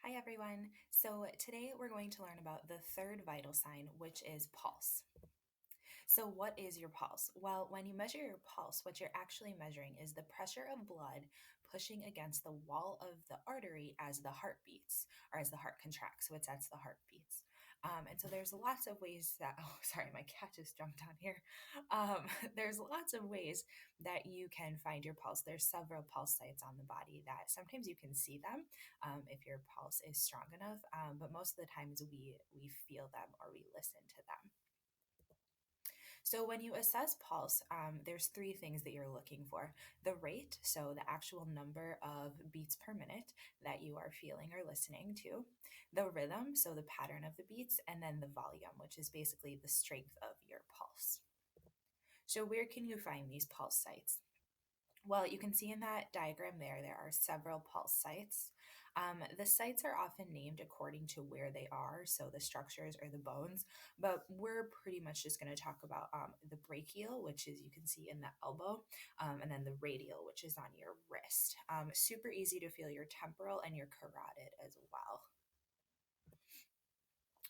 Hi everyone. So today we're going to learn about the third vital sign, which is pulse. So what is your pulse? Well, when you measure your pulse, what you're actually measuring is the pressure of blood pushing against the wall of the artery as the heart beats or as the heart contracts. So it's as the heart beats. And so there's lots of ways that, oh, sorry, my cat just jumped on here. Um, there's lots of ways that you can find your pulse. There's several pulse sites on the body that sometimes you can see them if your pulse is strong enough, but most of the times we feel them or we listen to them. So when you assess pulse, there's three things that you're looking for. The rate, so the actual number of beats per minute that you are feeling or listening to. The rhythm, so the pattern of the beats, and then the volume, which is basically the strength of your pulse. So where can you find these pulse sites? Well, you can see in that diagram there are several pulse sites. The sites are often named according to where they are, so the structures or the bones, but we're pretty much just going to talk about the brachial, which is you can see in the elbow, and then the radial, which is on your wrist. Super easy to feel your temporal and your carotid as well.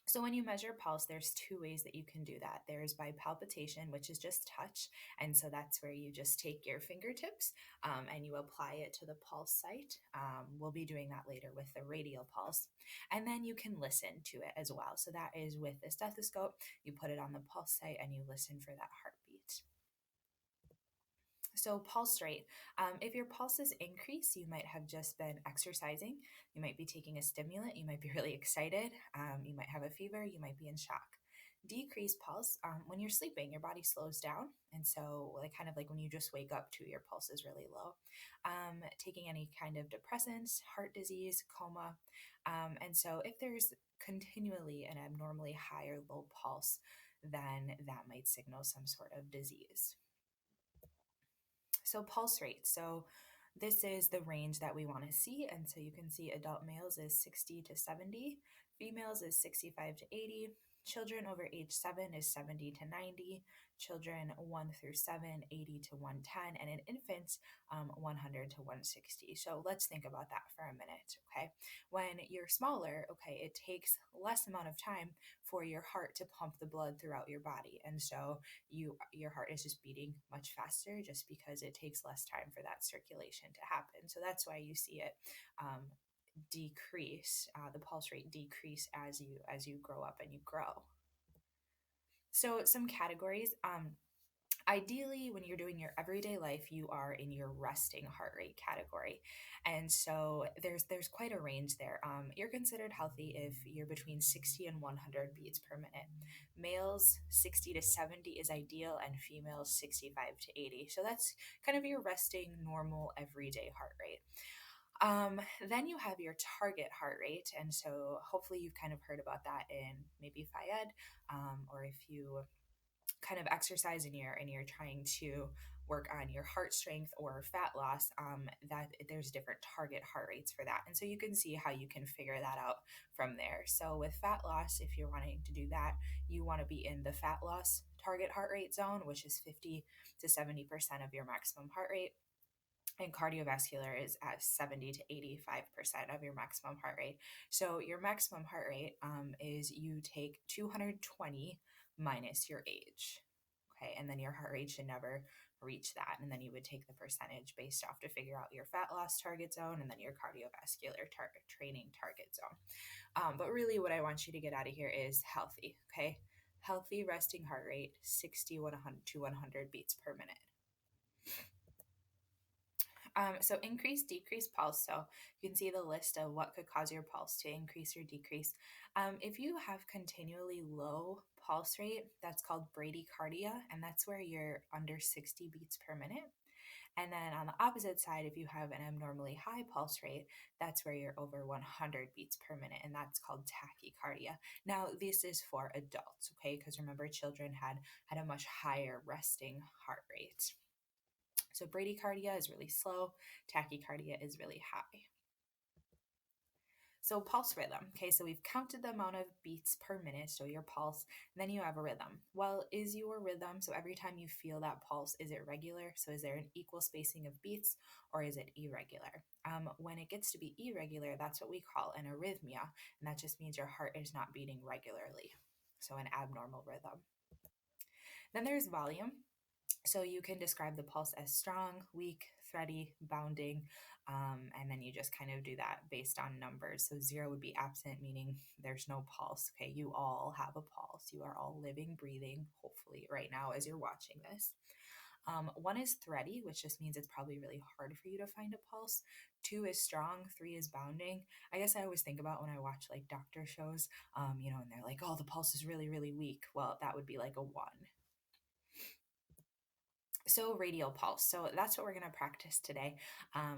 So when you measure pulse, there's two ways that you can do that. There's by palpitation, which is just touch. And so that's where you just take your fingertips and you apply it to the pulse site. We'll be doing that later with the radial pulse. And then you can listen to it as well. So that is with the stethoscope, you put it on the pulse site and you listen for that heartbeat. So, pulse rate. If your pulses increase, you might have just been exercising. You might be taking a stimulant. You might be really excited. You might have a fever. You might be in shock. Decreased pulse. When you're sleeping, your body slows down. And so, like, kind of like when you just wake up to your pulse is really low. Taking any kind of depressants, heart disease, coma. And so, if there's continually an abnormally high or low pulse, then that might signal some sort of disease. So pulse rate. So this is the range that we want to see. And so you can see adult males is 60 to 70, females is 65 to 80, children over age 7 is 70 to 90, children 1 through 7, 80 to 110, and in infants, 100 to 160. So let's think about that for a minute, okay? When you're smaller, okay, it takes less amount of time for your heart to pump the blood throughout your body. And so your heart is just beating much faster just because it takes less time for that circulation to happen. So that's why you see it decrease, the pulse rate decrease as you grow up and you grow. So some categories. Ideally, when you're doing your everyday life, you are in your resting heart rate category, and so there's quite a range there. You're considered healthy if you're between 60 and 100 beats per minute. Males 60 to 70 is ideal, and females 65 to 80. So that's kind of your resting normal everyday heart rate. Then you have your target heart rate, and so hopefully you've kind of heard about that in maybe FIED, or if you kind of exercise and you're trying to work on your heart strength or fat loss, that there's different target heart rates for that, and so you can see how you can figure that out from there. So with fat loss, if you're wanting to do that, you want to be in the fat loss target heart rate zone, which is 50 to 70% of your maximum heart rate, and cardiovascular is at 70 to 85% of your maximum heart rate. So your maximum heart rate is you take 220 minus your age. Okay, and then your heart rate should never reach that. And then you would take the percentage based off to figure out your fat loss target zone and then your cardiovascular training target zone. But really, what I want you to get out of here is healthy. Okay, healthy resting heart rate 60 to 100 beats per minute. So increase, decrease pulse. So you can see the list of what could cause your pulse to increase or decrease. If you have continually low pulse rate, that's called bradycardia, and that's where you're under 60 beats per minute. And then on the opposite side, if you have an abnormally high pulse rate, that's where you're over 100 beats per minute, and that's called tachycardia. Now, this is for adults, okay? Because remember, children had a much higher resting heart rate. So bradycardia is really slow, tachycardia is really high. So pulse rhythm. Okay, so we've counted the amount of beats per minute, so your pulse, and then you have a rhythm. Well, is your rhythm, so every time you feel that pulse, is it regular? So is there an equal spacing of beats or is it irregular? When it gets to be irregular, that's what we call an arrhythmia, and that just means your heart is not beating regularly. So an abnormal rhythm. Then there's volume. So you can describe the pulse as strong, weak, thready, bounding, and then you just kind of do that based on numbers. So 0 would be absent, meaning there's no pulse. Okay, you all have a pulse. You are all living, breathing, hopefully, right now as you're watching this. 1 is thready, which just means it's probably really hard for you to find a pulse. 2 is strong. 3 is bounding. I guess I always think about when I watch like doctor shows, and they're like, oh, the pulse is really, really weak. Well, that would be like a 1. So radial pulse. So that's what we're going to practice today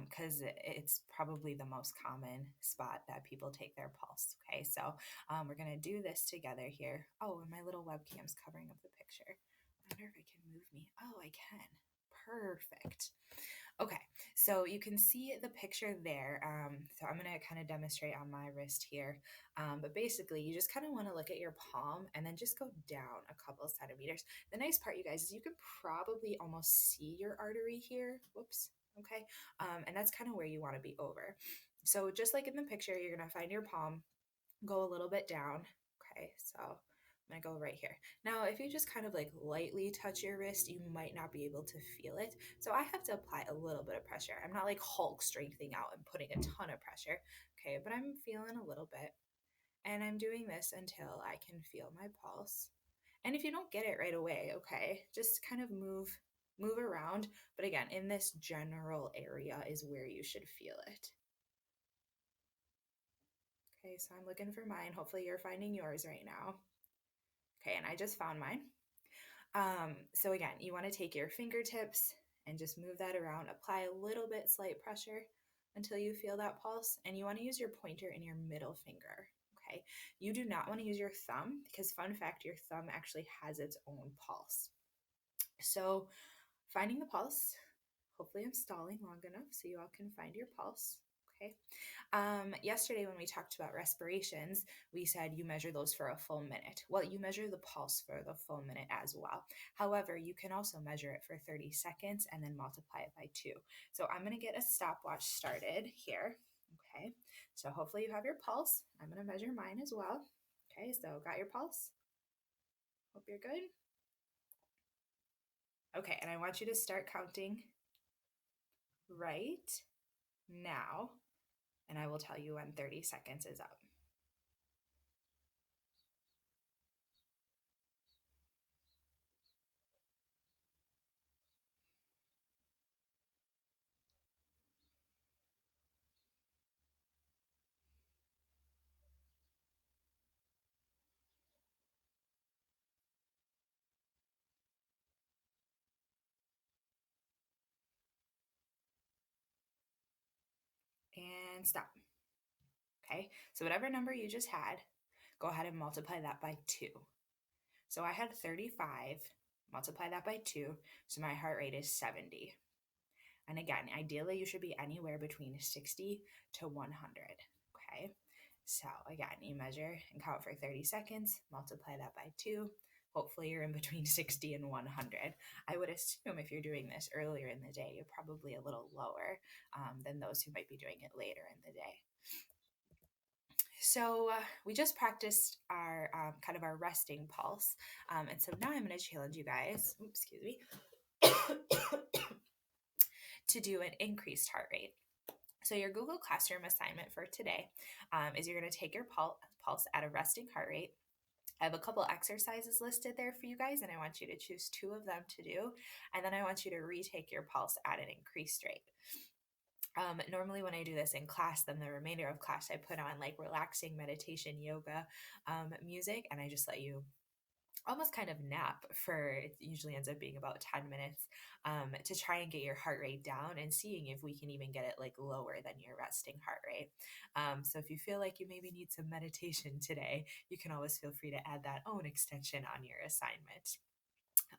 because it's probably the most common spot that people take their pulse. Okay, so we're going to do this together here. Oh, and my little webcam's covering up the picture. I wonder if I can move me. Oh, I can. Perfect. Okay, so you can see the picture there. So I'm going to kind of demonstrate on my wrist here. But basically, you just kind of want to look at your palm and then just go down a couple of centimeters. The nice part, you guys, is you can probably almost see your artery here. Whoops. Okay. And that's kind of where you want to be over. So just like in the picture, you're going to find your palm, go a little bit down. Okay, so I'm gonna go right here. Now, if you just kind of like lightly touch your wrist, you might not be able to feel it. So I have to apply a little bit of pressure. I'm not like Hulk strengthening out and putting a ton of pressure. Okay, but I'm feeling a little bit. And I'm doing this until I can feel my pulse. And if you don't get it right away, okay, just kind of move around. But again, in this general area is where you should feel it. Okay, so I'm looking for mine. Hopefully you're finding yours right now. Okay, and I just found mine. So again, you want to take your fingertips and just move that around. Apply a little bit slight pressure until you feel that pulse. And you want to use your pointer and your middle finger. Okay, you do not want to use your thumb because, fun fact, your thumb actually has its own pulse. So finding the pulse, hopefully I'm stalling long enough so you all can find your pulse. Okay. Yesterday, when we talked about respirations, we said you measure those for a full minute. Well, you measure the pulse for the full minute as well. However, you can also measure it for 30 seconds and then multiply it by 2. So I'm going to get a stopwatch started here. Okay. So hopefully you have your pulse. I'm going to measure mine as well. Okay. So got your pulse? Hope you're good. Okay. And I want you to start counting right now. And I will tell you when 30 seconds is up. And stop. Okay, so whatever number you just had, go ahead and multiply that by 2. So I had 35, multiply that by 2, so my heart rate is 70. And again, ideally you should be anywhere between 60 to 100. Okay, so again, you measure and count for 30 seconds, multiply that by 2. Hopefully you're in between 60 and 100. I would assume if you're doing this earlier in the day, you're probably a little lower than those who might be doing it later in the day. So we just practiced our kind of our resting pulse. And so now I'm going to challenge you guys, excuse me, to do an increased heart rate. So your Google Classroom assignment for today is you're going to take your pulse at a resting heart rate. I have a couple exercises listed there for you guys, and I want you to choose 2 of them to do. And then I want you to retake your pulse at an increased rate. Normally when I do this in class, then the remainder of class, I put on like relaxing meditation yoga music, and I just let you almost kind of nap for, it usually ends up being about 10 minutes to try and get your heart rate down and seeing if we can even get it like lower than your resting heart rate. So if you feel like you maybe need some meditation today, you can always feel free to add that own extension on your assignment.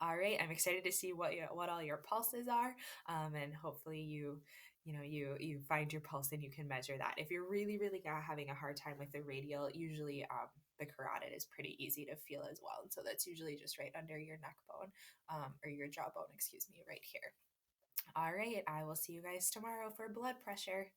All right, I'm excited to see what all your pulses are, and hopefully you you find your pulse and you can measure that. If you're really having a hard time with the radial, usually the carotid is pretty easy to feel as well. And so that's usually just right under your neck bone, or your jawbone, excuse me, right here. All right, I will see you guys tomorrow for blood pressure.